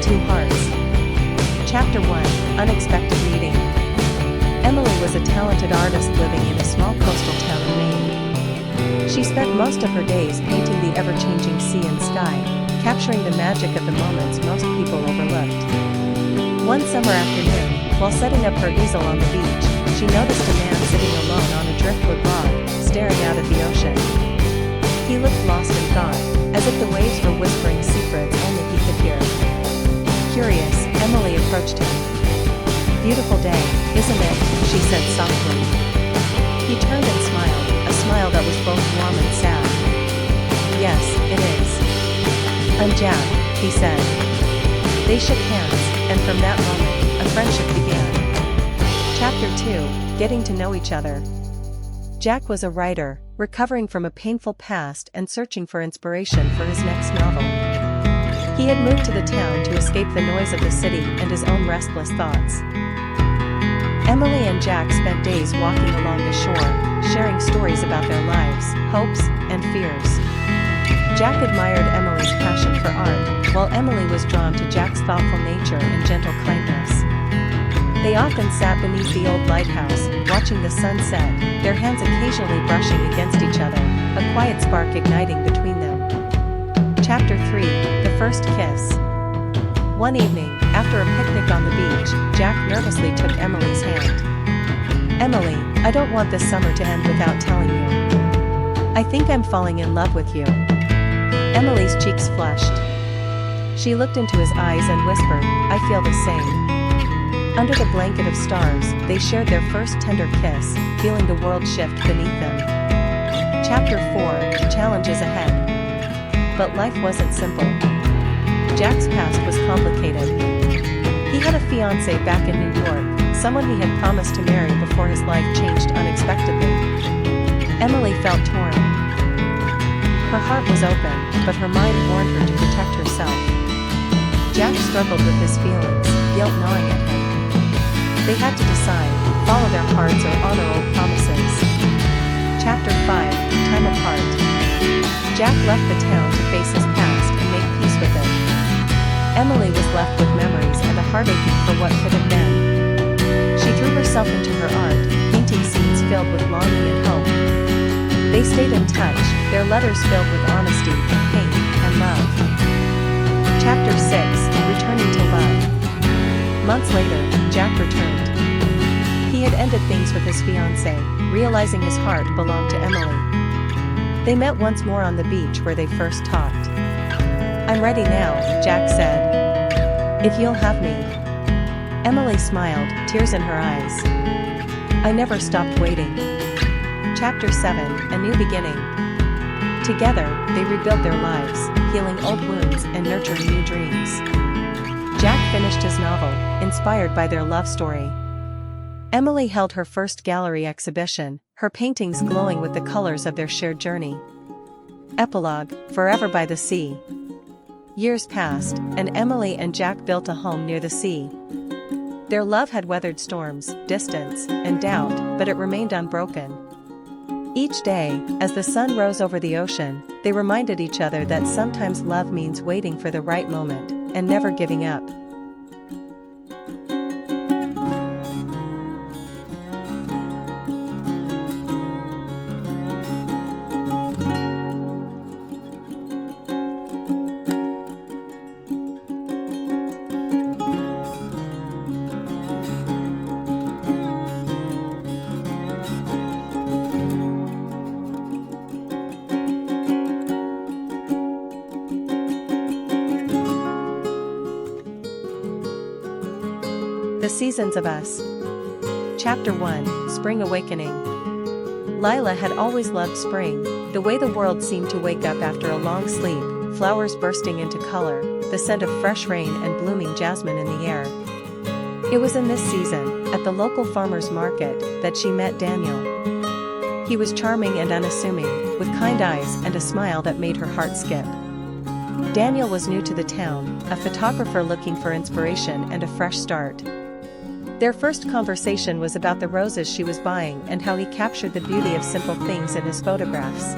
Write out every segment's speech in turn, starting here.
Two Hearts. Chapter 1, Unexpected Meeting. Emily was a talented artist living in a small coastal town in Maine. She spent most of her days painting the ever-changing sea and sky, capturing the magic of the moments most people overlooked. One summer afternoon, while setting up her easel on the beach, she noticed a man sitting alone on a driftwood log, staring out at the ocean. He looked lost in thought, as if the waves were whispering secrets only he could hear. Curious, Emily approached him. "Beautiful day, isn't it?" she said softly. He turned and smiled, a smile that was both warm and sad. "Yes, it is. I'm Jack," he said. They shook hands, and from that moment, a friendship began. Chapter 2, Getting to Know Each Other. Jack was a writer, recovering from a painful past and searching for inspiration for his next novel. He had moved to the town to escape the noise of the city and his own restless thoughts. Emily and Jack spent days walking along the shore, sharing stories about their lives, hopes, and fears. Jack admired Emily's passion for art, while Emily was drawn to Jack's thoughtful nature and gentle kindness. They often sat beneath the old lighthouse, watching the sun set, their hands occasionally brushing against each other, a quiet spark igniting between them. Chapter 3, The First Kiss. One evening, after a picnic on the beach, Jack nervously took Emily's hand. "Emily, I don't want this summer to end without telling you. I think I'm falling in love with you." Emily's cheeks flushed. She looked into his eyes and whispered, "I feel the same." Under the blanket of stars, they shared their first tender kiss, feeling the world shift beneath them. Chapter 4, Challenges Ahead. But life wasn't simple. Jack's past was complicated. He had a fiancée back in New York, someone he had promised to marry before his life changed unexpectedly. Emily felt torn. Her heart was open, but her mind warned her to protect herself. Jack struggled with his feelings, guilt gnawing at him. They had to decide, follow their hearts or honor old promises. Chapter 5, Time Apart. Jack left the town to face his past and make peace with it. Emily was left with memories and a heart aching for what could have been. She threw herself into her art, painting scenes filled with longing and hope. They stayed in touch, their letters filled with honesty, pain, and love. Chapter 6, Returning to Love. Months later, Jack returned. He had ended things with his fiancée, realizing his heart belonged to Emily. They met once more on the beach where they first talked. "I'm ready now," Jack said. "If you'll have me." Emily smiled, tears in her eyes. "I never stopped waiting." Chapter 7, A New Beginning. Together, they rebuilt their lives, healing old wounds and nurturing new dreams. Jack finished his novel, inspired by their love story. Emily held her first gallery exhibition, her paintings glowing with the colors of their shared journey. Epilogue, Forever by the Sea. Years passed, and Emily and Jack built a home near the sea. Their love had weathered storms, distance, and doubt, but it remained unbroken. Each day, as the sun rose over the ocean, they reminded each other that sometimes love means waiting for the right moment, and never giving up. The Seasons of Us. Chapter 1, Spring Awakening. Lila had always loved spring, the way the world seemed to wake up after a long sleep, flowers bursting into color, the scent of fresh rain and blooming jasmine in the air. It was in this season, at the local farmer's market, that she met Daniel. He was charming and unassuming, with kind eyes and a smile that made her heart skip. Daniel was new to the town, a photographer looking for inspiration and a fresh start. Their first conversation was about the roses she was buying and how he captured the beauty of simple things in his photographs.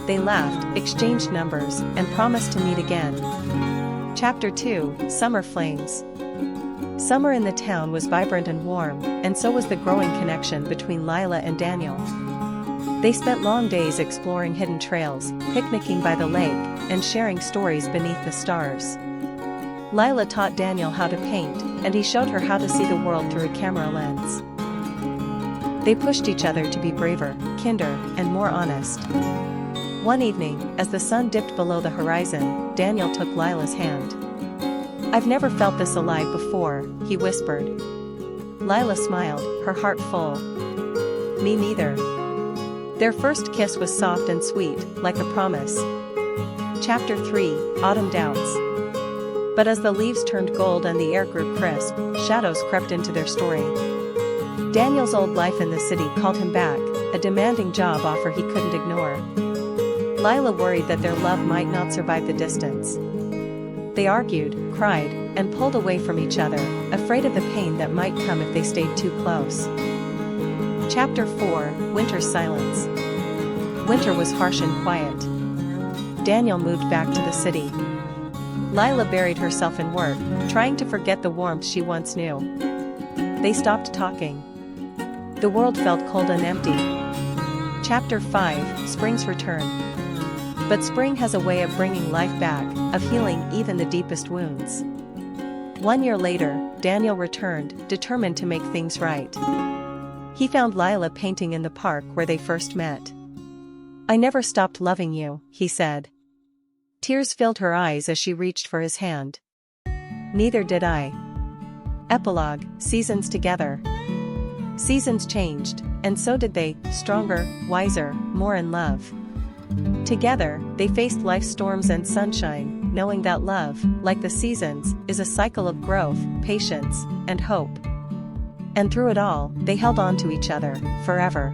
They laughed, exchanged numbers, and promised to meet again. Chapter 2, Summer Flames. Summer in the town was vibrant and warm, and so was the growing connection between Lila and Daniel. They spent long days exploring hidden trails, picnicking by the lake, and sharing stories beneath the stars. Lila taught Daniel how to paint, and he showed her how to see the world through a camera lens. They pushed each other to be braver, kinder, and more honest. One evening, as the sun dipped below the horizon, Daniel took Lila's hand. "I've never felt this alive before," he whispered. Lila smiled, her heart full. "Me neither." Their first kiss was soft and sweet, like a promise. Chapter 3, Autumn Doubts. But as the leaves turned gold and the air grew crisp, shadows crept into their story. Daniel's old life in the city called him back, a demanding job offer he couldn't ignore. Lila worried that their love might not survive the distance. They argued, cried, and pulled away from each other, afraid of the pain that might come if they stayed too close. Chapter 4, Winter's Silence. Winter was harsh and quiet. Daniel moved back to the city. Lila buried herself in work, trying to forget the warmth she once knew. They stopped talking. The world felt cold and empty. Chapter 5, Spring's Return. But spring has a way of bringing life back, of healing even the deepest wounds. 1 year later, Daniel returned, determined to make things right. He found Lila painting in the park where they first met. "I never stopped loving you," he said. Tears filled her eyes as she reached for his hand. "Neither did I." Epilogue, Seasons together. Seasons changed, and so did they, stronger, wiser, more in love. Together, they faced life's storms and sunshine, knowing that love, like the seasons, is a cycle of growth, patience, and hope. And through it all, they held on to each other, forever.